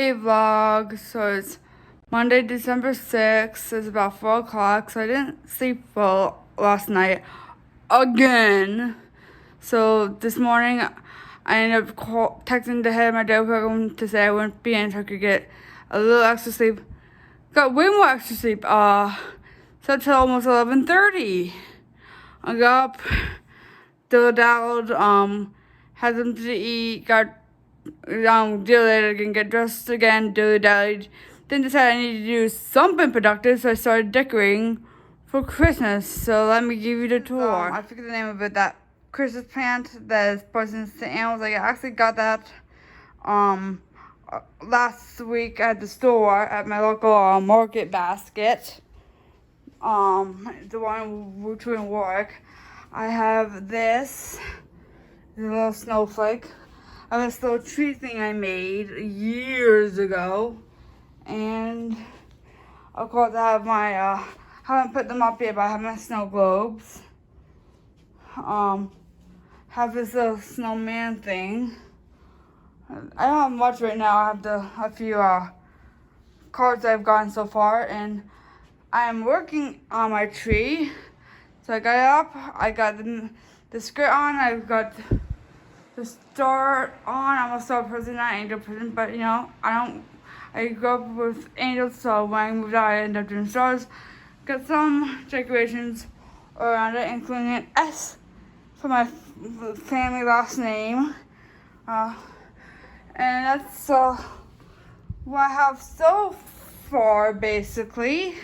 Monday vlog. So it's Monday, December 6th. It's about 4 o'clock. So I didn't sleep well last night again. So this morning I ended up texting the head of my day program to say I wouldn't be in so I could get a little extra sleep. Got way more extra sleep. Slept till almost 11:30. I got up, dilly-dalled, had something to eat, got dilly-dalled again, get dressed again, dilly-dallied. Then decided I needed to do something productive, so I started decorating for Christmas. So let me give you the tour. I forget the name of it, that Christmas plant that is poisonous to animals. I actually got that last week at the store at my local market basket. The one between work. I have this little snowflake. I have this little tree thing I made years ago. And of course I have my, haven't put them up yet, but I have my snow globes. Have this little snowman thing. I don't have much right now. I have a few cards I've gotten so far, and I'm working on my tree. So I got up, I got the skirt on, I've got the star on. I'm a star person, not an angel person, but you know, I grew up with angels, so when I moved out, I ended up doing stars. Got some decorations around it, including an S for my family last name. And that's what I have so far, basically.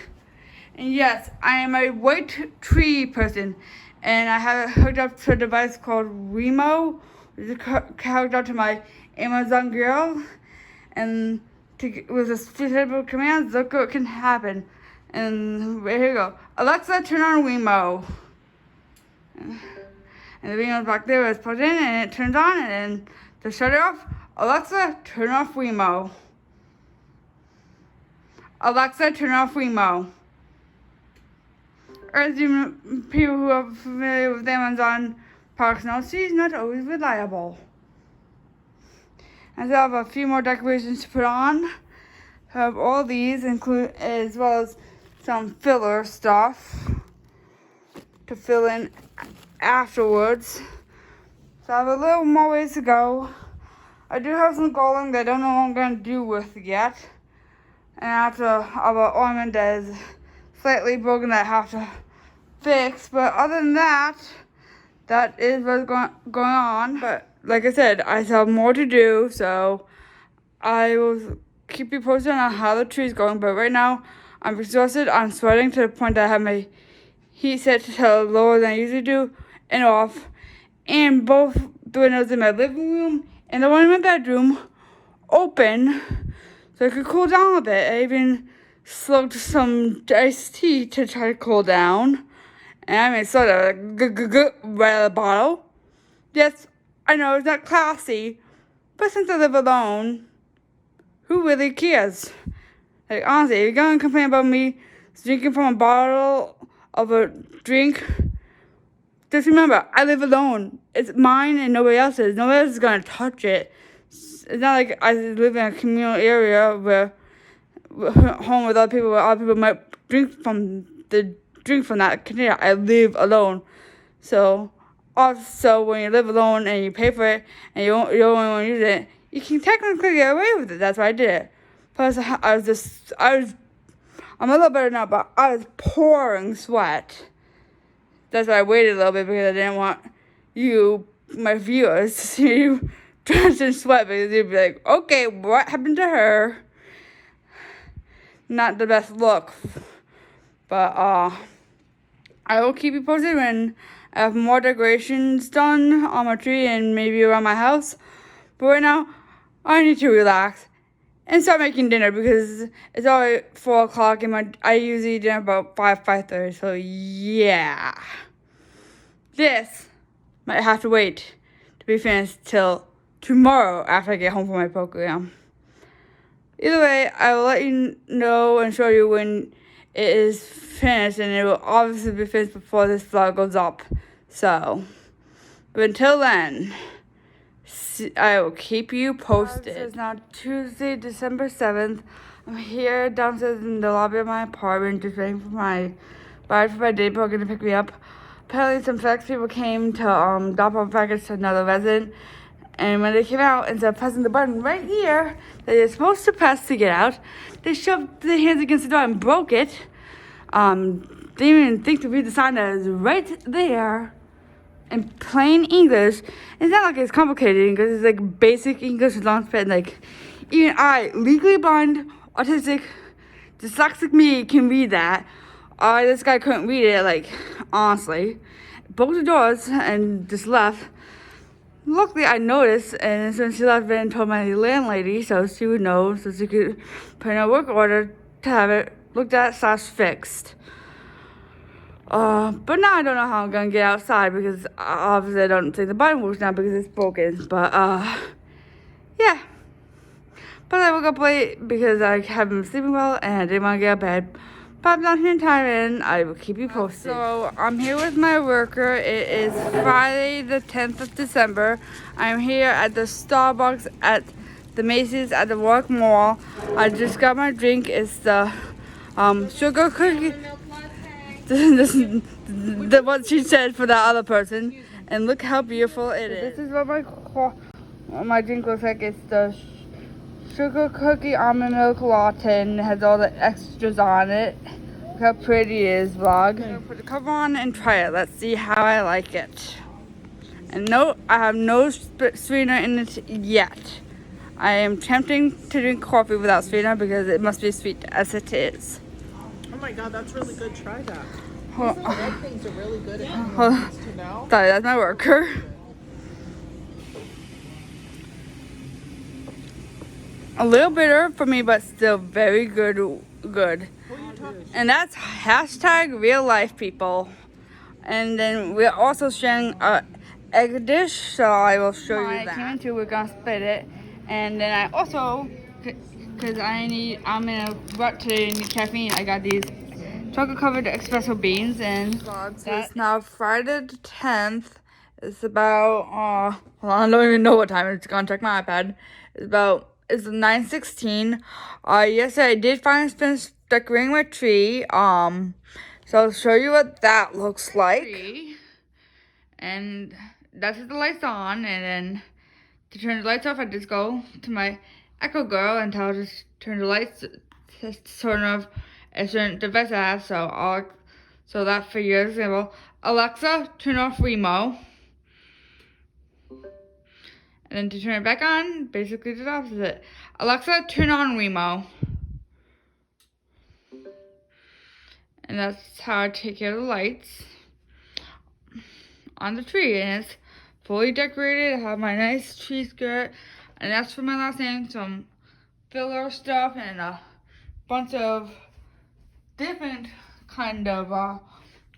And yes, I am a white tree person, and I have it hooked up to a device called Wemo, which is hooked up to my Amazon Girl, and with a simple command, look what can happen. And here you go. Alexa, turn on Wemo. And the Wemo's back there is plugged in, and it turns on, and then to shut it off, Alexa, turn off Wemo. Alexa, turn off Wemo. As you people who are familiar with Amazon products know, she's not always reliable. And so I have a few more decorations to put on. I have all these, include as well as some filler stuff to fill in afterwards. So I have a little more ways to go. I do have some galling that I don't know what I'm going to do with yet. And I have an ornament that is slightly broken that I have to fix. But other than that, that is what's going on. But like I said, I still have more to do, so I will keep you posted on how the tree is going. But right now, I'm exhausted. I'm sweating to the point that I have my heat set to lower than I usually do and off. And both the windows in my living room and the one in my bedroom open so I could cool down a bit. I even slugged some iced tea to try to cool down. And I made soda right out of the bottle. Yes, I know it's not classy, but since I live alone, who really cares? Like, honestly, if you're gonna complain about me drinking from a bottle of a drink, just remember, I live alone. It's mine and nobody else's. Nobody else is gonna touch it. It's not like I live in a communal area where home with other people where other people might drink from that container. I live alone. So also when you live alone and you pay for it and you don't want to use it, you can technically get away with it. That's why I did it. Plus I'm a little better now, but I was pouring sweat. That's why I waited a little bit, because I didn't want you, my viewers, to see you drenched in sweat, because you'd be like, okay, what happened to her? Not the best look. But I will keep you posted when I have more decorations done on my tree and maybe around my house. But right now, I need to relax and start making dinner, because it's already 4 o'clock and I usually eat dinner about 5:30. So yeah, this might have to wait to be finished till tomorrow after I get home from my program. Either way, I will let you know and show you when it is finished, and it will obviously be finished before this vlog goes up. So, but until then, I will keep you posted. It's now Tuesday, December 7th. I'm here downstairs in the lobby of my apartment just waiting for my ride for my day. People are going to pick me up. Apparently some FedEx people came to drop off a package to another resident. And when they came out, instead of pressing the button right here that you're supposed to press to get out, they shoved their hands against the door and broke it. Didn't even think to read the sign that is right there in plain English. It's not like it's complicated because it's like basic English as long as it's like even I, legally blind, autistic, dyslexic me can read that. This guy couldn't read it, like, honestly. Broke the doors and just left. Luckily, I noticed, and since she left, and told my landlady so she would know, so she could put in a work order to have it looked at / fixed. But now I don't know how I'm gonna get outside because obviously I don't think the button works now because it's broken. But yeah. But I woke up late because I haven't been sleeping well and I didn't want to get out of bed. But I'm down here in time and I will keep you posted. So I'm here with my worker. It is Friday the 10th of December. I'm here at the Starbucks at the Macy's at the Warwick Mall. I just got my drink. It's the sugar cookie. This is what she said for that other person. And look how beautiful it is. This is what my drink looks like. It's the sugar cookie almond milk latte and it has all the extras on it. Look how pretty it is, vlog. I'm gonna put the cover on and try it. Let's see how I like it. And no, I have no sweetener in it yet. I am attempting to drink coffee without sweetener because it must be sweet as it is. Oh my god, that's really good. Try that. Hold These red things are really good if anyone wants to know. Sorry, that's my worker. A little bitter for me, but still very good. And that's hashtag real life, people. And then we're also sharing a egg dish, so I will show you that. I came into, we're gonna split it. And then I also, because I'm in a rut today and need caffeine, I got these chocolate covered espresso beans. And so it's now Friday the 10th. It's about, hold on, I don't even know what time. I'm just gonna check my iPad. It's 9:16. Yesterday I did finally finish decorating my tree. So I'll show you what that looks like. And that's the lights on, and then to turn the lights off, I just go to my Echo Girl and tell her to turn the lights to turn off a certain device I have. So that for your example, Alexa, turn off Remo. And then to turn it back on, basically the opposite. Alexa, turn on Remo. And that's how I take care of the lights on the tree. And it's fully decorated. I have my nice tree skirt. And that's for my last name. Some filler stuff and a bunch of different kind of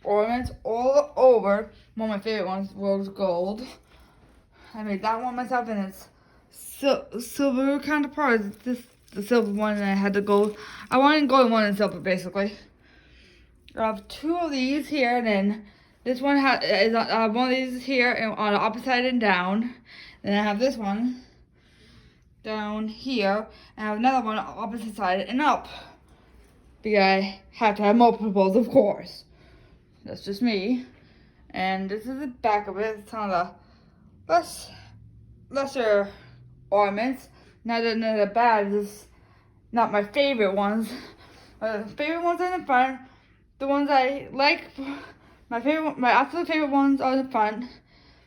ornaments all over. One of my favorite ones, rose gold. I made that one myself, and it's silver counterpart. It's the silver one, and I had the gold. I wanted gold one and silver, basically. I have two of these here, and then this one is one of these here and on the opposite side and down. Then I have this one down here, and I have another one on the opposite side and up. Because I have to have multiples, of course. That's just me. And this is the back of it. It's some of the lesser ornaments. Now they're bad. This is not my favorite ones. The favorite ones are in the front. The ones I like, my absolute favorite ones are in the front.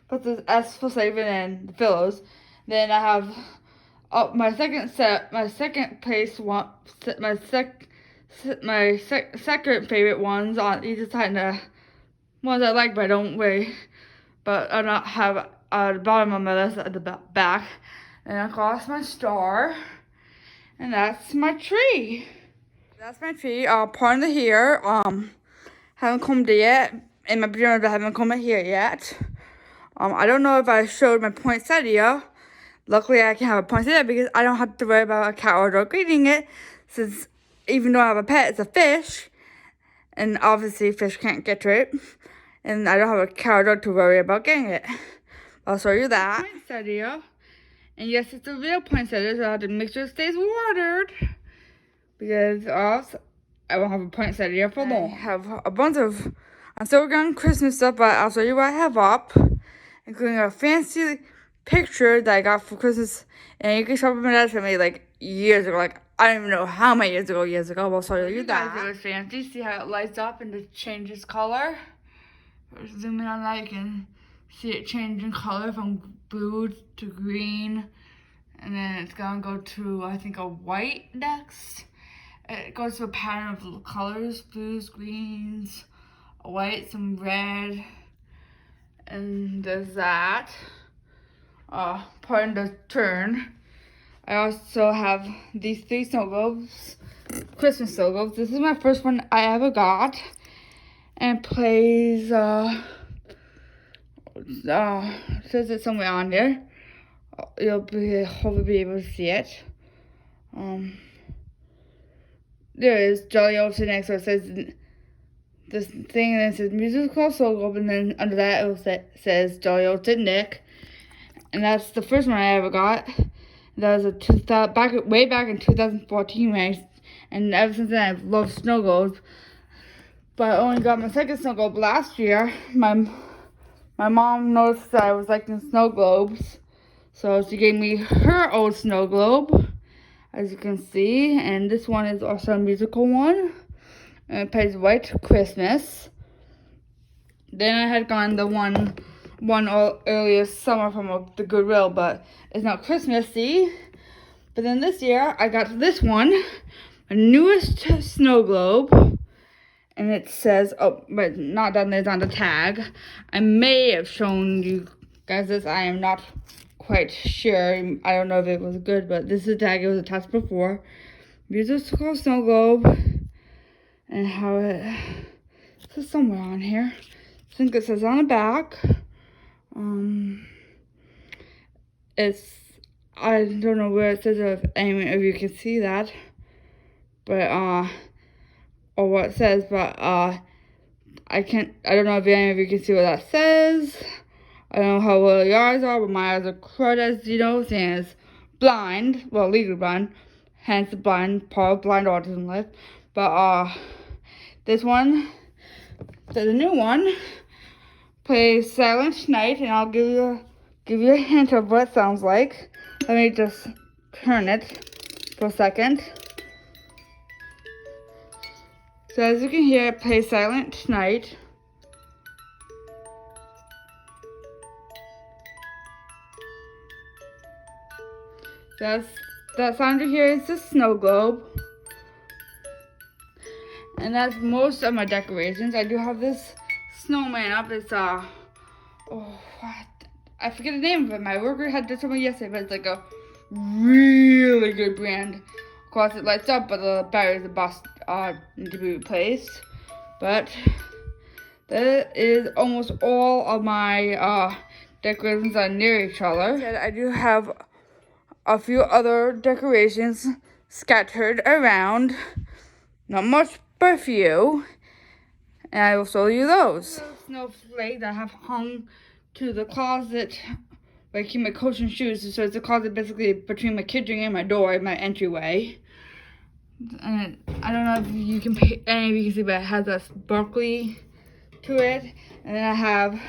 But the S for saving and the pillows. Then I have my second favorite ones on either side. The ones I like, but I don't wear. But I don't have the bottom of my list at the back. And of course my star. And that's my tree. That's my tree. Part of the hair. Haven't combed it yet. In my pajamas, I haven't combed my hair yet. I don't know if I showed my poinsettia. Luckily, I can have a poinsettia because I don't have to worry about a cat or a dog eating it. Since even though I have a pet, it's a fish. And obviously, fish can't get to it. And I don't have a cat or dog to worry about getting it. I'll show you that. Poinsettia. And yes, it's a real poinsettia, so I have to make sure it stays watered. Because else, I won't have a poinsettia for long. I have a bunch of, I'm still working on Christmas stuff, but I'll show you what I have up. Including a fancy picture that I got for Christmas. And you can shop my dad for me like years ago. Like, I don't even know how many years ago, but I'll show you that. It was fancy. See how it lights up and it changes color? Zoom in on that, you can see it change in color from blue to green. And then it's gonna go to, I think, a white next. It goes to a pattern of colors, blues, greens, white, some red. And there's that. Pardon the turn. I also have these 3 snow globes, Christmas snow globes. This is my first one I ever got. And it plays, says it somewhere on there. You'll hopefully be able to see it. There is Jolly Old next, so it says this thing, and then it says musical snow globe, and then under that it says Jolly Old Nick. And that's the first one I ever got. That was way back in 2014, and ever since then I've loved snow globes. But I only got my second snow globe last year. My mom noticed that I was liking snow globes, so she gave me her old snow globe, as you can see. And this one is also a musical one, and it plays White Christmas. Then I had gotten the one earlier summer from the Goodwill, but it's not Christmassy. But then this year I got this one, my newest snow globe. And it says, oh, but not done, it's on the tag. I may have shown you guys this. I am not quite sure. I don't know if it was good, but this is the tag. It was attached before. Musical snow globe. And how it says somewhere on here. I think it says on the back. I don't know where it says, if any of you can see that. But, or what it says, but I don't know if any of you can see what that says. I don't know how well your eyes are, but my eyes are crud, as you know, seeing as blind, well, legally blind, hence the blind part of blind autism life. But this one, the new one, plays Silent Night, and I'll give you a hint of what it sounds like. Let me just turn it for a second. So as you can hear, it plays Silent Night. That sound you hear is the snow globe. And that's most of my decorations. I do have this snowman up. It's I forget the name of it. My worker had this one yesterday, but it's like a really good brand. Of course, it lights up, but the batteries are bust. Need to be replaced. But that is almost all of my decorations are near each other. I do have a few other decorations scattered around. Not much, but a few. And I will show you those. Snowflake that I have hung to the closet where I keep my coats and shoes. So it's a closet basically between my kitchen and my door and my entryway. And I don't know if you can any of you can see, but it has a sparkly to it. And then I have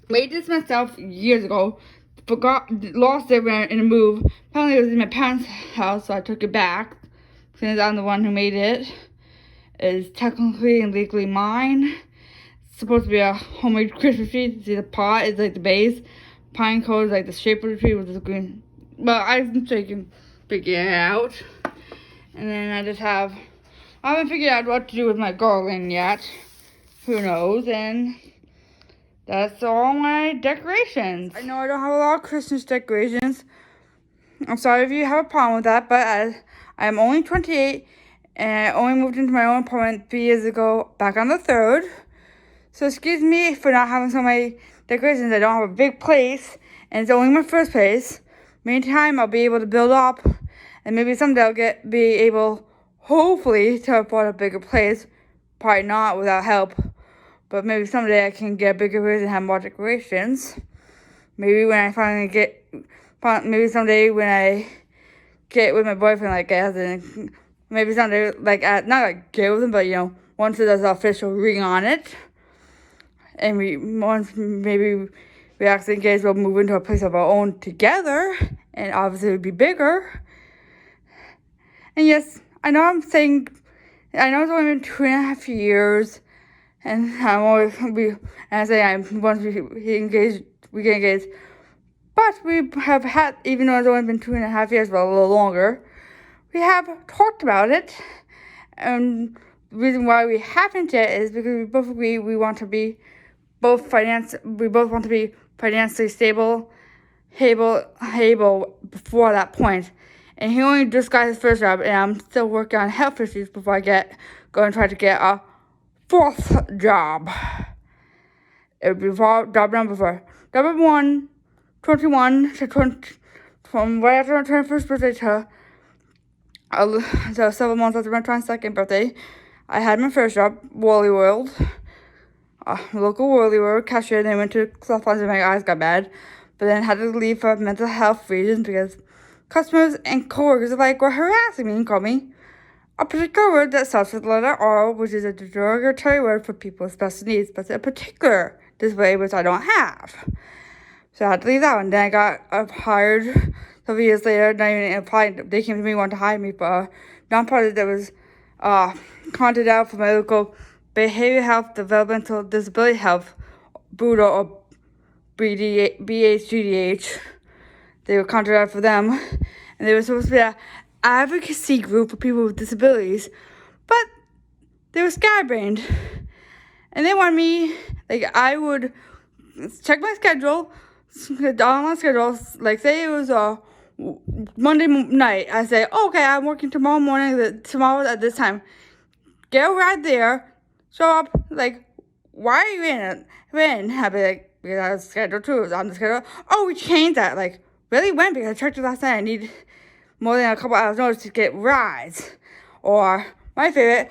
made this myself years ago. Lost it in a move. Apparently it was in my parents' house, so I took it back. Since I'm the one who made it. It is technically and legally mine. It's supposed to be a homemade Christmas tree. See, the pot is like the base. Pine cone is like the shape of the tree with the green. Well, I'm sure you can figure it out. And then I haven't figured out what to do with my garland yet. Who knows? And that's all my decorations. I know I don't have a lot of Christmas decorations. I'm sorry if you have a problem with that, but I'm only 28 and I only moved into my own apartment 3 years ago, back on the 3rd. So excuse me for not having so many decorations. I don't have a big place, and it's only my first place. Meantime, I'll be able to build up, and maybe someday I'll be able, hopefully, to afford a bigger place. Probably not without help, but maybe someday I can get a bigger place and have more decorations. Maybe when I finally maybe someday when I get with my boyfriend, like as in maybe someday, like not like get with him, but once there's an official ring on it, and once maybe we actually engage, we'll move into a place of our own together, and obviously it would be bigger. And yes, I know it's only been 2.5 years, and once we get engaged. But we have had, even though it's only been 2.5 years, but a little longer, we have talked about it. And the reason why we haven't yet is because we both agree we want to be financially stable, able before that point. And he only just got his first job, and I'm still working on health issues before I go and try to get a fourth job. It would be job number 4. Job number 1, 21 to 20, from right after my 21st birthday to several months after my 22nd birthday. I had my first job, Wally World, local Wally World cashier. Then I went to South London, my eyes got bad, but then had to leave for mental health reasons because customers and coworkers were harassing me and called me a particular word that starts with the letter R, which is a derogatory word for people with special needs, but a particular disability which I don't have. So I had to leave that one. Then I got hired several years later. Not even applied. They came to me, wanted to hire me for a nonprofit that was contracted out for my local Behavioral Health Developmental Disability Health, BUDA or BHGDH. They were contracted out for them, and they were supposed to be an advocacy group for people with disabilities, but they were scatterbrained, and they wanted me, I would check my schedule, the online schedule, say it was Monday night. I say, okay, I'm working tomorrow morning, tomorrow at this time. Get right there, show up, why are you in? I'd be because I was scheduled too, it was on the schedule. Oh, we changed that, really? When? Because I checked it last night, I need more than a couple hours notice to get rides. Or, my favorite,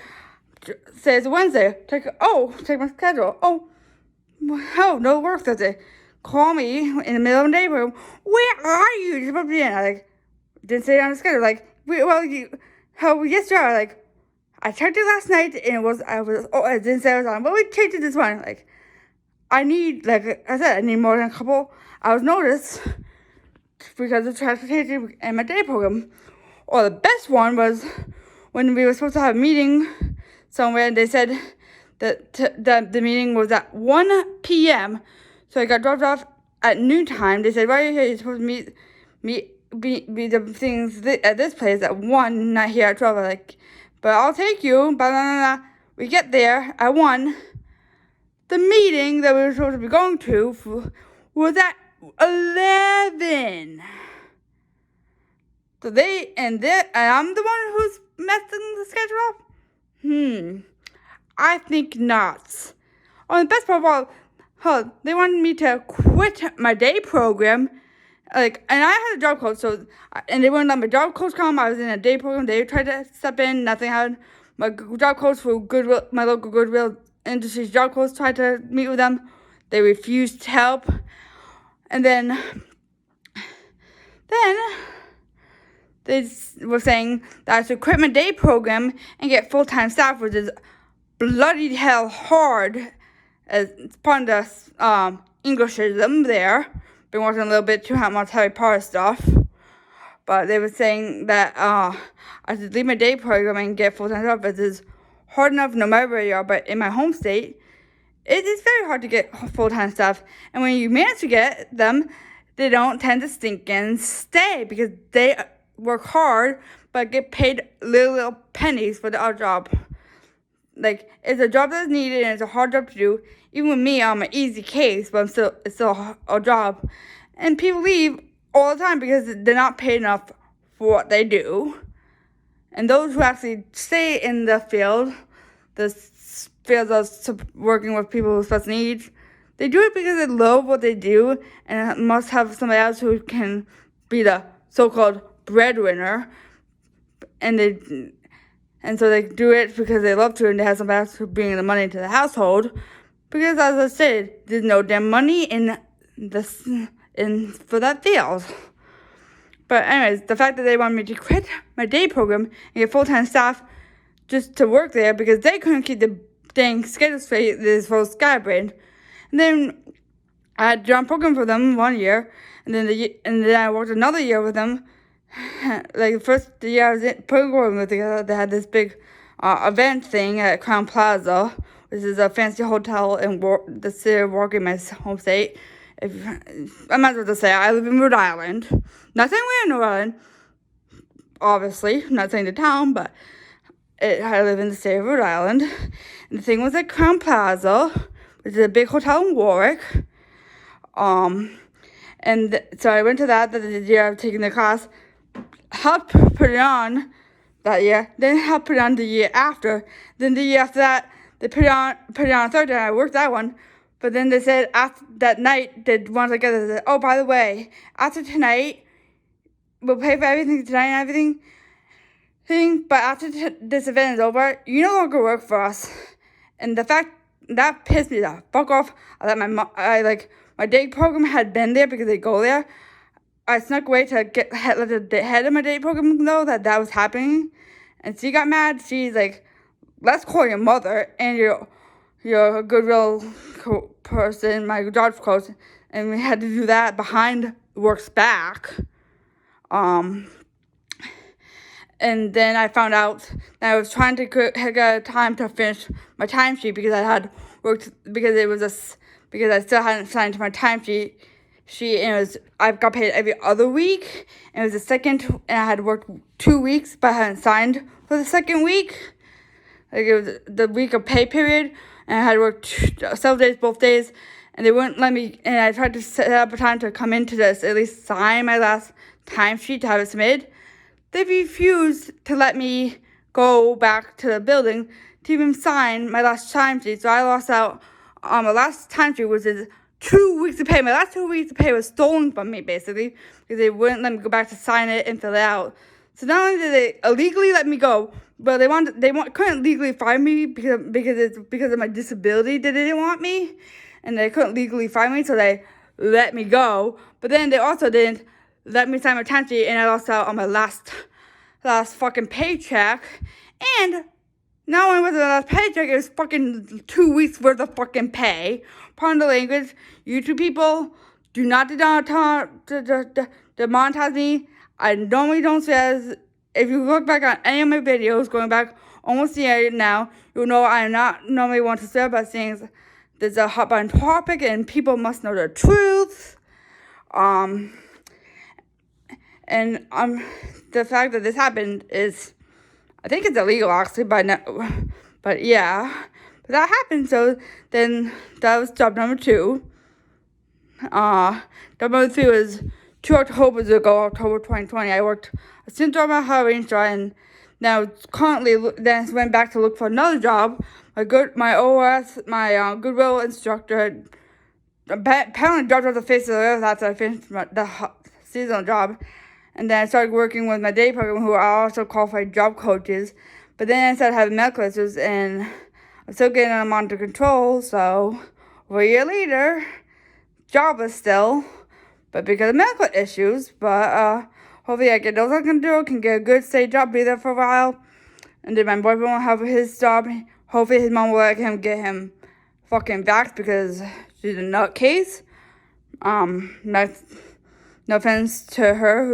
says Wednesday, check my schedule. Oh, no work Thursday. Call me in the middle of the day room. Where are you? You're supposed to be in. I didn't say it on the schedule. Yes, you are. I checked it last night and I didn't say I was on. But we changed it this morning. I need, I said, I need more than a couple hours notice because of transportation and my day program. Or the best one was when we were supposed to have a meeting somewhere, and they said that the meeting was at 1 p.m. So I got dropped off at noontime. They said, right here, you're supposed to be the things at this place at 1, not here at 12. But I'll take you. Blah, blah, blah, blah. We get there at 1. The meeting that we were supposed to be going to was at 11. So and I'm the one who's messing the schedule up? I think not. Oh, the best part of all, they wanted me to quit my day program. And I had a job coach, and they wouldn't let my job coach come. I was in a day program. They tried to step in. Nothing happened. My job coach for Goodwill, my local Goodwill Industries job coach, tried to meet with them. They refused to help. And then they were saying that I should quit my day program and get full-time staff, which is bloody hell hard. As part of the Englishism there. Been watching a little bit too much Harry Potter stuff. But they were saying that I should leave my day program and get full-time job. It is hard enough no matter where you are, but in my home state, it is very hard to get full-time staff. And when you manage to get them, they don't tend to stink and stay because they work hard but get paid little pennies for the other job. It's a job that's needed and it's a hard job to do. Even with me, I'm an easy case, but it's still a job. And people leave all the time because they're not paid enough for what they do. And those who actually stay in the field of working with people with special needs, they do it because they love what they do and must have somebody else who can be the so-called breadwinner. And so they do it because they love to, and they have somebody else who bring the money to the household. Because as I said, there's no damn money for that field. But anyways, the fact that they wanted me to quit my day program and get full-time staff just to work there because they couldn't keep the dang schedule straight, this whole Skybrain. And then I had done program for them 1 year, and then I worked another year with them. Like the first year I was in program with them, they had this big event thing at Crown Plaza, which is a fancy hotel in the city of Oregon, my home state. I might as well just say I live in Rhode Island. Not saying we're in Rhode Island, obviously. Not saying the town, but I live in the state of Rhode Island. And the thing was at Crown Plaza, which is a big hotel in Warwick. So I went to that the year I was taking the class, helped put it on that year, then helped put it on the year after. Then the year after that, they put it on a third day, and I worked that one. But then they said after that night, they wanted to get it, oh, by the way, after tonight, we'll pay for everything tonight and everything. But after this event is over, you no longer work for us. And the fact that pissed me the fuck off. I let my day program had been there because they go there. I snuck away to let the head of my day program know that was happening, and she got mad. She's like, "Let's call your mother and you're a goodwill person, my job coach," and we had to do that behind work's back. And then I found out that I was trying to get time to finish my timesheet because I had worked because I still hadn't signed my timesheet. I got paid every other week, and it was the second, and I had worked 2 weeks, but I hadn't signed for the second week. Like it was the week of pay period, and I had worked several days, both days, and they wouldn't let me. And I tried to set up a time to come into this, at least sign my last timesheet to have it submitted. They refused to let me go back to the building to even sign my last timesheet, so I lost out on my last timesheet, which is 2 weeks of pay. My last 2 weeks of pay was stolen from me, basically, because they wouldn't let me go back to sign it and fill it out. So not only did they illegally let me go, but they couldn't legally fire me because of my disability that they didn't want me, and they couldn't legally fire me, so they let me go. But then they also didn't let me sign my timesheet, and I lost out on my last fucking paycheck. And not only was it the last paycheck, it was fucking 2 weeks worth of fucking pay. Pardon the language. YouTube people, do not demonetize me. I normally don't say, if you look back on any of my videos, going back almost a year now, you'll know I am not normally want to swear about things. There's a hot button topic, and people must know the truth. And the fact that this happened is, I think it's illegal actually, but yeah. But that happened, so then that was job number 2. Job number 3 was 2 Octobers ago, October 2020. I worked a stint job at Halloween store, and now currently then went back to look for another job. My Goodwill instructor apparently dropped off the face of the earth after I finished the seasonal job. And then I started working with my day program, who are also qualified job coaches. But then I started having medical issues, and I'm still getting them under control. So, over a year later, jobless still, but because of medical issues. But hopefully I get those I can do. Can get a good steady job, be there for a while. And then my boyfriend will have his job. Hopefully his mom will let him get him fucking vaxxed because she's a nutcase. No offense to her,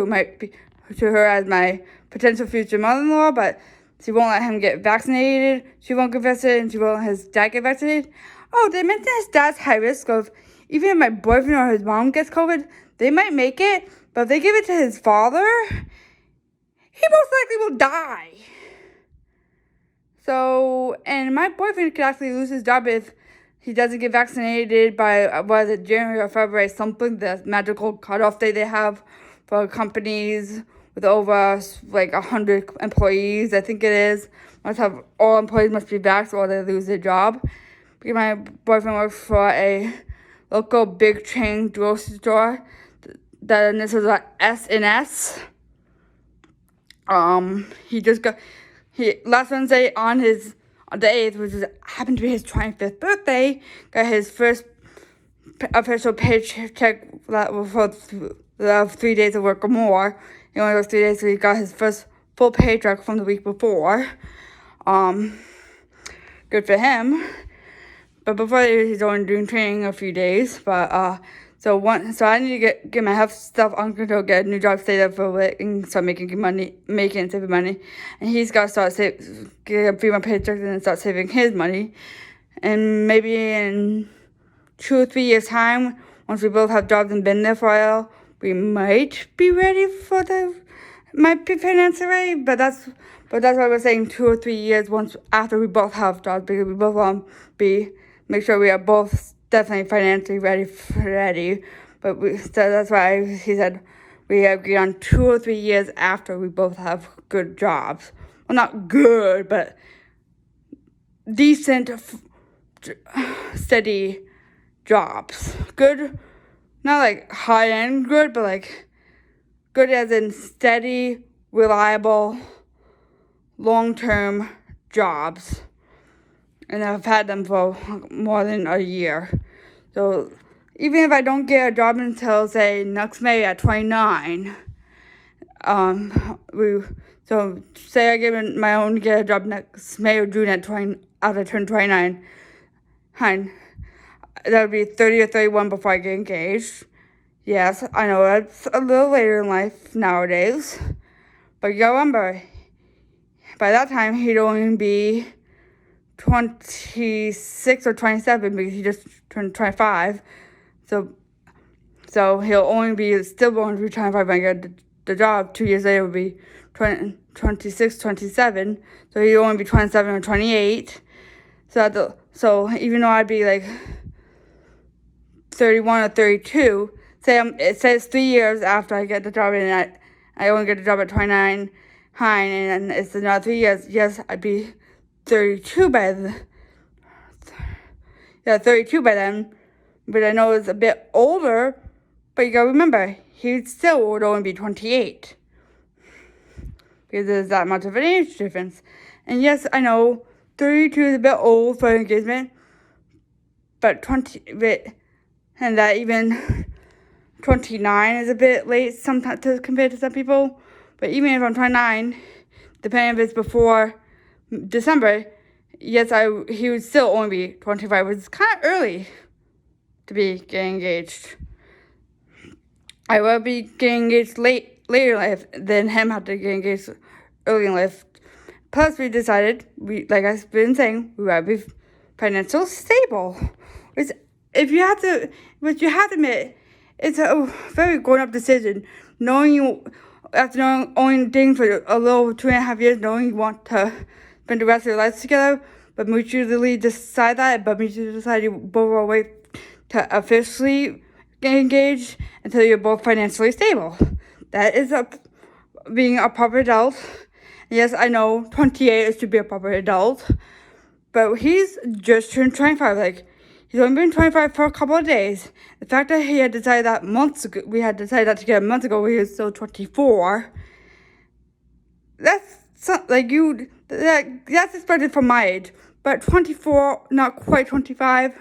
as my potential future mother-in-law, but she won't let him get vaccinated. She won't get vaccinated, and she won't let his dad get vaccinated. Oh, they mentioned his dad's high risk of, even if my boyfriend or his mom gets COVID, they might make it, but if they give it to his father, he most likely will die. So, and my boyfriend could actually lose his job if he doesn't get vaccinated by, January or February, something, the magical cutoff date they have for companies with over, 100 employees, I think it is. All employees must be vaxxed or they lose their job. Because my boyfriend works for a local big chain grocery store. This is a S&S. Last Wednesday on the 8th, which happened to be his 25th birthday, got his first official paycheck for the 3 days of work or more. he only worked 3 days, so he got his first full paycheck from the week before. Good for him. But before that, he's only doing training a few days. But so I need to get my health stuff under control, get a new job, stay there for a bit, and start making and saving money. And he's got to start get a few more paychecks and then start saving his money. And maybe in 2 or 3 years' time, once we both have jobs and been there for a while, we might be ready for might be financially ready. But that's why we're saying 2 or 3 years once after we both have jobs, because we both want to make sure we are both definitely financially ready. But so that's why he said we agree on 2 or 3 years after we both have good jobs. Well, not good, but decent, steady jobs. Good, not like high-end good, but like good as in steady, reliable, long-term jobs. And I've had them for more than a year. So even if I don't get a job until, say, next May at 29, so say I get a job next May or June after I turn 29, that would be 30 or 31 before I get engaged. Yes, I know that's a little later in life nowadays. But you gotta remember, by that time, he'd only be 26 or 27 because he just turned 25. So he'll only be still going to be 25 when I get the job. 2 years later would be 26, 27. So he'd only be 27 or 28. So even though I'd be like 31 or 32, it says 3 years after I get the job and I only get the job at 29, and it's another 3 years. Yes, I'd be 32 by then. But I know it's a bit older. But you gotta remember, he still would only be 28 because there's that much of an age difference. And yes, I know 32 is a bit old for an engagement, but and that even 29 is a bit late sometimes compared to some people. But even if I'm 29, depending if it's before December, yes, he would still only be 25, which is kind of early to be getting engaged. I will be getting engaged later in life than him have to get engaged early in life. Plus, we decided, like I've been saying, we want to be financially stable. Which you have to admit, it's a very grown-up decision. After knowing dating for a little 2.5 years, knowing you want to spend the rest of your lives together, but mutually decide that, but mutually decide you both will wait to officially get engaged until you're both financially stable. That is being a proper adult. Yes, I know 28 is to be a proper adult, but he's just turned 25. Like, he's only been 25 for a couple of days. The fact that he had decided that months ago, we had decided that together months ago when he was still 24, that's expected from my age. But 24, not quite 25,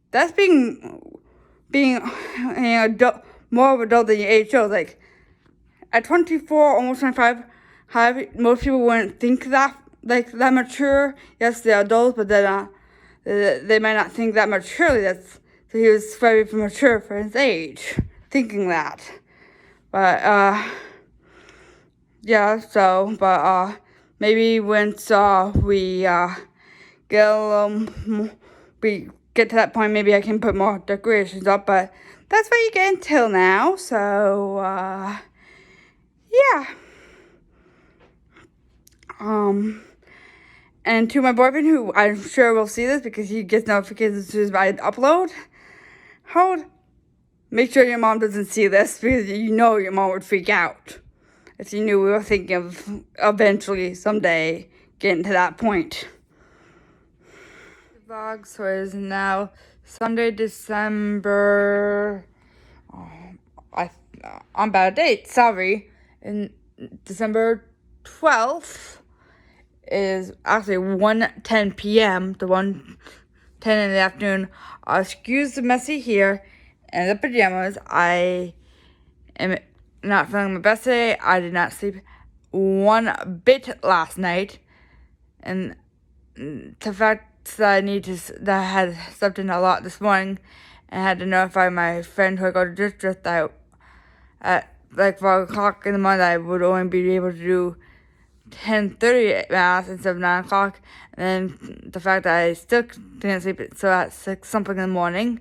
that's being adult, more of an adult than your age shows. Like, at 24, almost 25, most people wouldn't think that mature. Yes, they're adults, but they might not think that maturely. So he was very mature for his age, thinking that. But yeah. So, but maybe once we get to that point, maybe I can put more decorations up. But that's what you get until now. So yeah. And to my boyfriend, who I'm sure will see this because he gets notifications as soon as I upload, make sure your mom doesn't see this because you know your mom would freak out if you knew we were thinking of eventually someday getting to that point. The vlog, so it is now Sunday, December. I'm bad at dates, sorry. In December 12th. Is actually 1:10 p.m. to 1:10 in the afternoon. Excuse the messy hair and the pajamas. I am not feeling my best today. I did not sleep one bit last night, and the fact that that I had slept in a lot this morning, and had to notify my friend who I go to church with that at like 4 o'clock in the morning I would only be able to do 10:30 mass instead of 9 o'clock. And then the fact that I still didn't sleep, so at 6 something in the morning,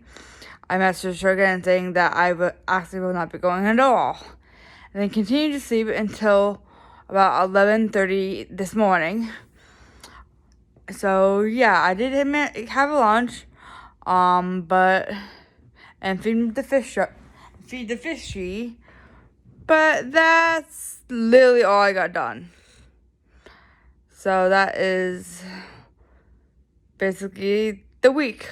I messaged her again saying that I will not be going at all. And then continued to sleep until about 11:30 this morning. So yeah, I did have a lunch, and feed the fishy, but that's literally all I got done. So that is basically the week.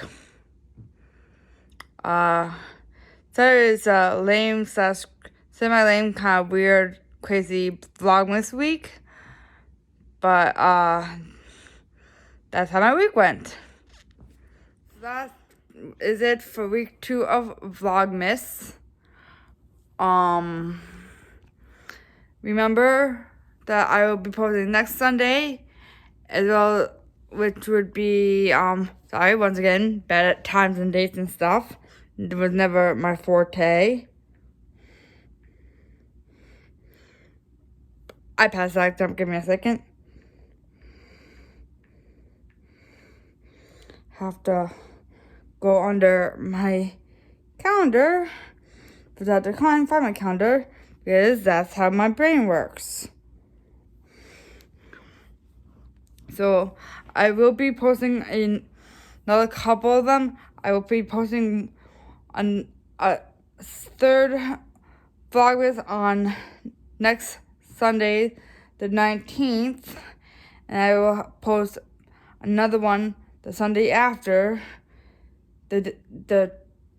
Saturday is a lame / semi-lame, kind of weird, crazy Vlogmas week. But that's how my week went. That is it for week 2 of Vlogmas. Remember that I will be posting next Sunday, as well, which would be sorry once again, bad at times and dates and stuff. It was never my forte. I passed that exam. Give me a second. Have to go under my calendar, but I have to find my calendar because that's how my brain works. So I will be posting another couple of them. I will be posting a third Vlogmas on next Sunday, the 19th, and I will post another one the Sunday after, the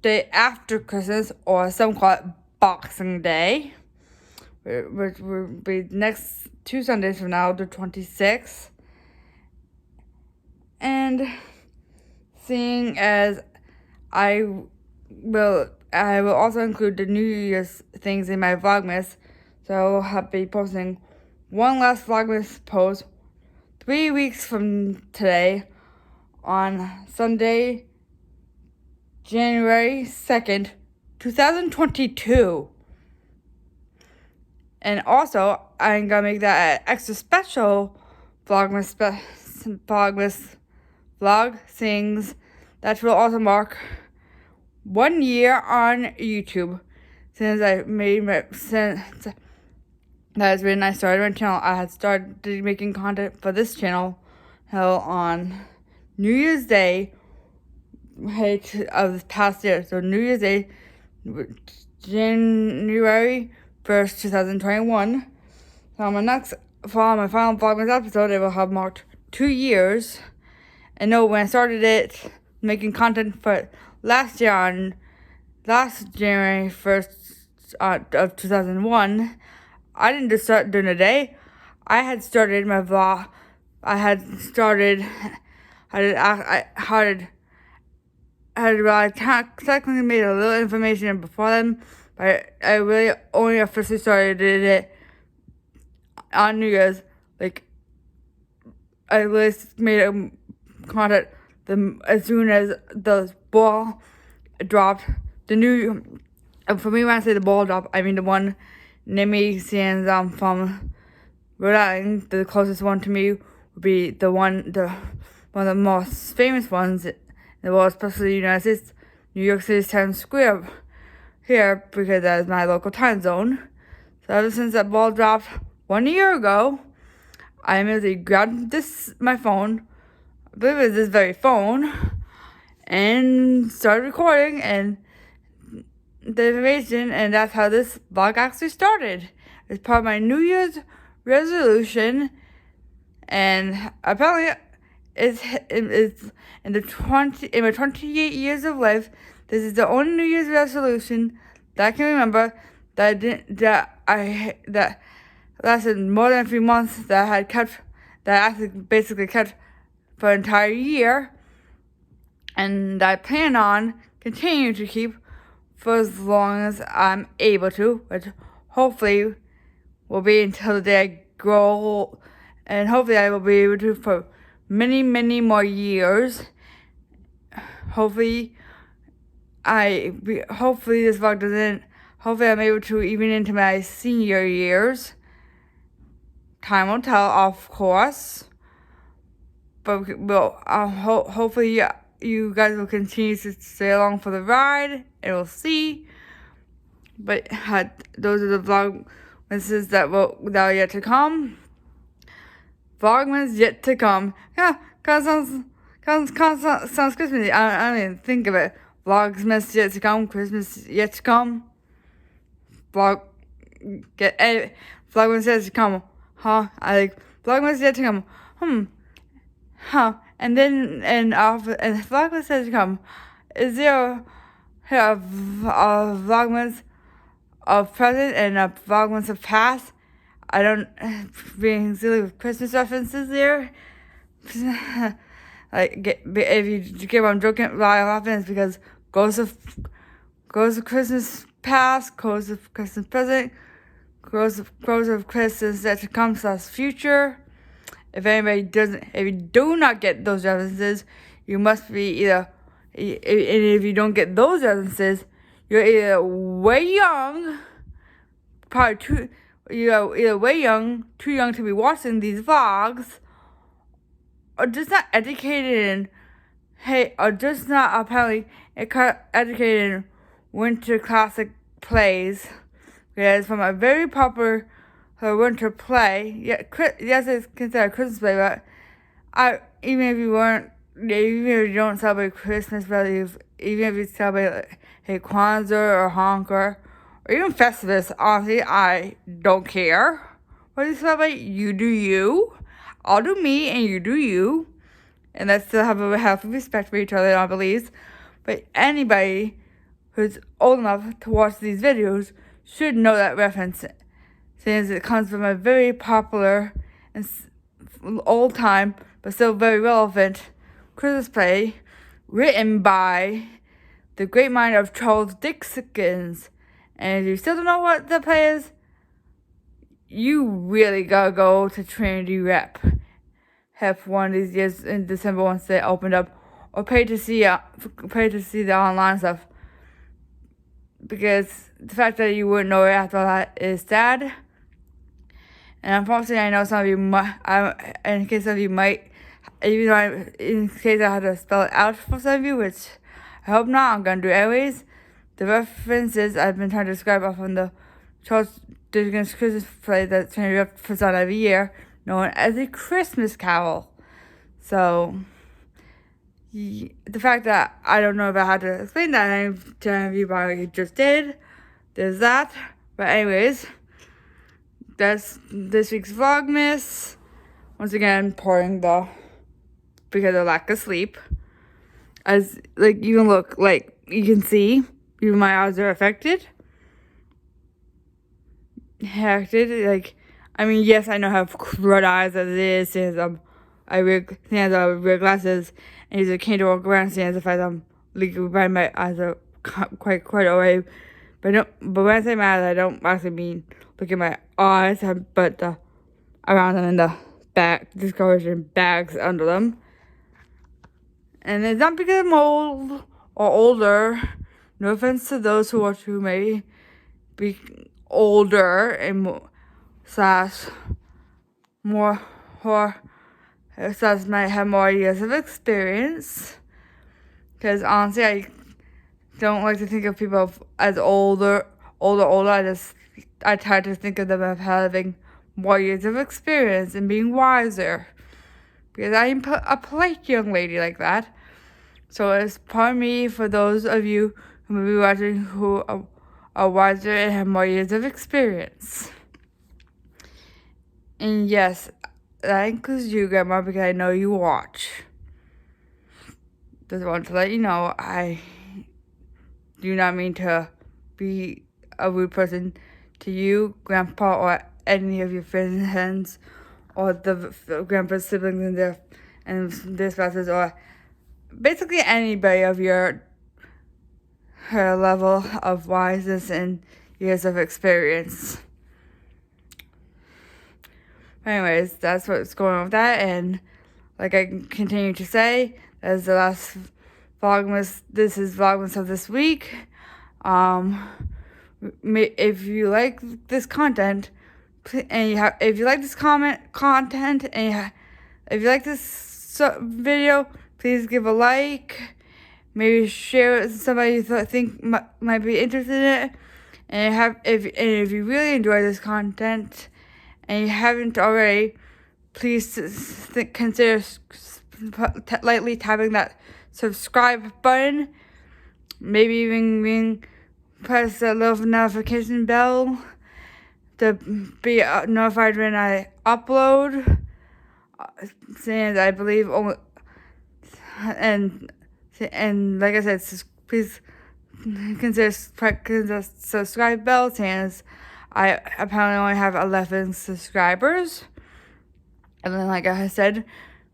day after Christmas, or some call it Boxing Day, which will be next 2 Sundays from now, the 26th. And seeing as I will also include the New Year's things in my Vlogmas, so I'll be posting one last Vlogmas post 3 weeks from today on Sunday, January 2nd, 2022. And also, I'm gonna make that an extra special Vlogmas vlog things that will also mark 1 year on YouTube since that is when I started my channel. I had started making content for this channel on New Year's Day of this past year. So New Year's Day, January 1st, 2021. So on my final Vlogmas episode, it will have marked 2 years. And no, when I started it, making content for last January 1st of 2001, I didn't just start during the day. I had started my vlog. I had technically made a little information before then, but I really only officially started it on New Year's. Like, I really made a content as soon as the ball dropped. For me, when I say the ball dropped, I mean the one near me, since from Rhode Island. The closest one to me would be one of the most famous ones in the world, especially the United States, New York City's Times Square here, because that is my local time zone. So ever since that ball dropped 1 year ago, I immediately grabbed my phone, I believe it was this very phone, and started recording and the information, and that's how this vlog actually started. It's part of my New Year's resolution, and apparently it's in my 28 years of life, this is the only New Year's resolution that I can remember that lasted more than 3 months, that I actually basically kept for an entire year, and I plan on continuing to keep for as long as I'm able to, which hopefully will be until the day I grow old, and hopefully I will be able to for many, many more years. Hopefully this vlog doesn't. Hopefully I'm able to even into my senior years. Time will tell, of course. But hopefully you guys will continue to stay along for the ride, and we'll see. But those are the vlogmasses that are yet to come. Vlogmas yet to come. Yeah, sounds Christmassy. I don't even think of it. Vlogmas yet to come. Christmas yet to come. Vlogmas yet to come. Huh? Vlogmas yet to come. Huh? And Vlogmas yet to come. Is there a Vlogmas of present and a Vlogmas of past? I don't being silly with Christmas references there. If you get what I'm joking, why I'm laughing is because goes of Christmas past, goes of Christmas present, goes of Christmas that to come / future. If you do not get those references, you must be either. And if you don't get those references, you're either way young, you're either way young, too young to be watching these vlogs, or just not educated or just not apparently educated in winter classic plays. Because from a very popular winter play, yes, it's considered a Christmas play, but even if you don't celebrate Christmas, even if you celebrate Kwanzaa or Hanukkah, or even Festivus, honestly, I don't care. What you celebrate, you do you. I'll do me, and you do you. And let's still have a healthy respect for each other, I believe. But anybody who's old enough to watch these videos should know that reference, since it comes from a very popular and old time, but still very relevant Christmas play written by the great mind of Charles Dickens. And if you still don't know what the play is, you really gotta go to Trinity Rep one of these years in December once they opened up, or pay to see the online stuff. Because the fact that you wouldn't know it after that is sad. And unfortunately, I know some of you in case I had to spell it out for some of you, which I hope not, I'm gonna do it anyways. The references I've been trying to describe are from the Charles Dickens Christmas play that Trinity Rep puts on every year, known as A Christmas Carol. So, the fact that I don't know if I had to explain that to any of you, but I just did. There's that. But anyways, that's this week's Vlogmas. Once again, because of lack of sleep. As, you can see, even my eyes are affected. Yes, I know I have red eyes as it is, since I wear glasses and use a cane to walk around, since if I'm my eyes are quite away. But when I say my eyes, I don't actually mean look at my eyes, but around them in the back, discoloration bags under them. And it's not because I'm old or older. No offense to those who may be older and might have more years of experience. Because honestly, I don't like to think of people as older. I try to think of them as having more years of experience and being wiser. Because I am a polite young lady like that. So it's pardon me for those of you who may be watching who are wiser and have more years of experience. And yes, that includes you, Grandma, because I know you watch. Just want to let you know, I do not mean to be a rude person to you, Grandpa, or any of your friends, or the Grandpa's siblings and their spouses, or basically anybody of her level of wiseness and years of experience. Anyways, that's what's going on with that, and like I continue to say, that is the last Vlogmas. This is Vlogmas of this week. If you like this content, and if you like this content, and if you like this video, please give a like. Maybe share it with somebody you think might be interested in it. And if you really enjoy this content, and you haven't already, please consider lightly tapping that subscribe button. Maybe even press the little notification bell to be notified when I upload. Since I believe only, and like I said, please consider the subscribe bell, since I apparently only have 11 subscribers. And then, like I said,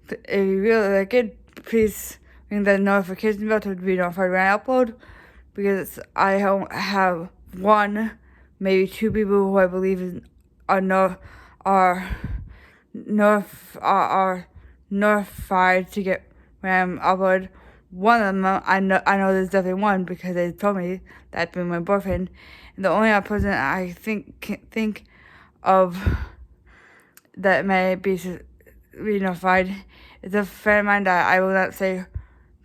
if you really like it, please ring the notification bell to be notified when I upload, because I have one, maybe two people who I believe are notified to get when I'm upload. One of them, I know there's definitely one, because they told me that'd been my boyfriend. And the only other person I think of that may be notified is a friend of mine that I will not say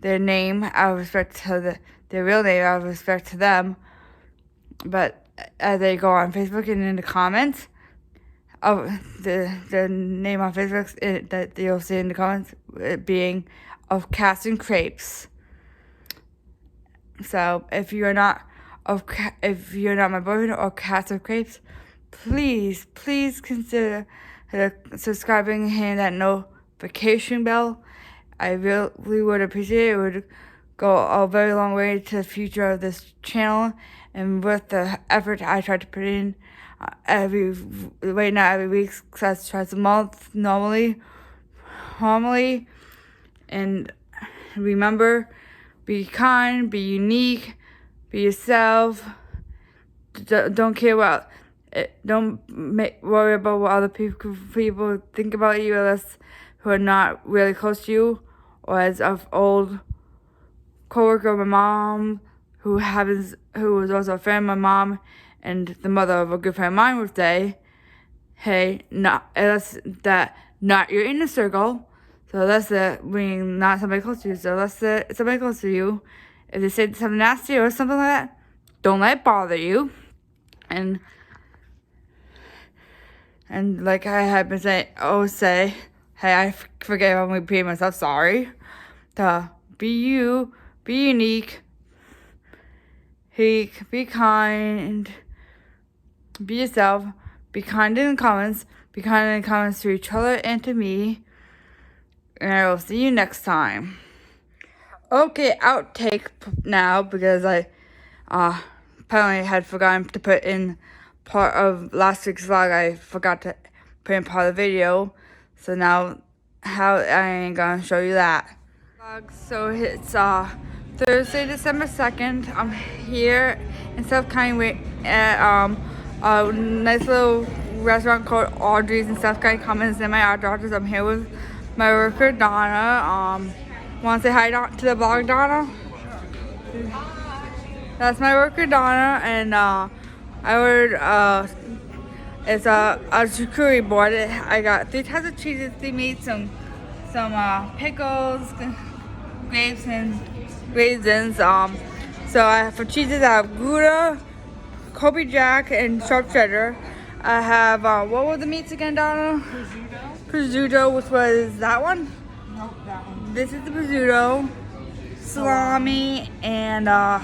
their name out of respect to their real name, out of respect to them. But as they go on Facebook and in the comments of the name on Facebook that you'll see in the comments, it being of Cats and Crepes. So if you're not my boyfriend or Cats and Crepes, please consider subscribing and hitting that notification bell. I really would appreciate it. It would go a very long way to the future of this channel, and with the effort I try to put in every week, that's twice a month normally. And remember, be kind, be unique, be yourself. Don't care about it. Don't worry about what other people think about you, unless who are not really close to you, or as of old coworker of my mom, who was also a friend of my mom and the mother of a good friend of mine would say, hey, unless that not your inner circle. So that's being not somebody close to you. So that's somebody close to you. If they say something nasty or something like that, don't let it bother you. And like I have been saying, say, hey, I forget I'm repeating myself, sorry. To be you, be unique, be kind, be yourself, be kind in the comments, to each other and to me. And I will see you next time. Okay, outtake now, because I apparently had forgotten to put in part of last week's vlog. I forgot to put in part of the video. So now I ain't gonna show you that. So it's Thursday, December 2nd. I'm here in South County at a nice little restaurant called Audrey's in South County Commons in my daughters. I'm here with my worker Donna. Want to say hi to the vlog, Donna? That's my worker Donna, and I ordered it's a charcuterie board. I got 3 types of cheeses, 3 meats, some pickles, grapes, and raisins. So for cheeses, I have Gouda, Kobe Jack, and sharp cheddar. I have what were the meats again, Donna? Prosciutto, which was that one? Nope, that one. This is the prosciutto, salami, and The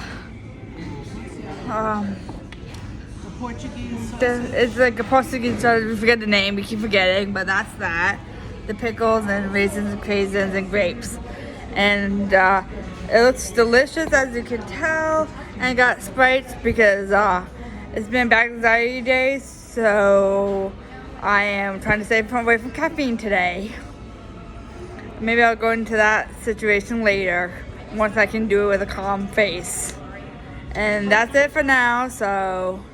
Portuguese sausage. it's like a Portuguese sausage. We forget the name. We keep forgetting, but that's that. The pickles and raisins and craisins and grapes, and it looks delicious, as you can tell. And I got Sprites because it's been back anxiety days, so I am trying to stay away from caffeine today. Maybe I'll go into that situation later, once I can do it with a calm face. And that's it for now, so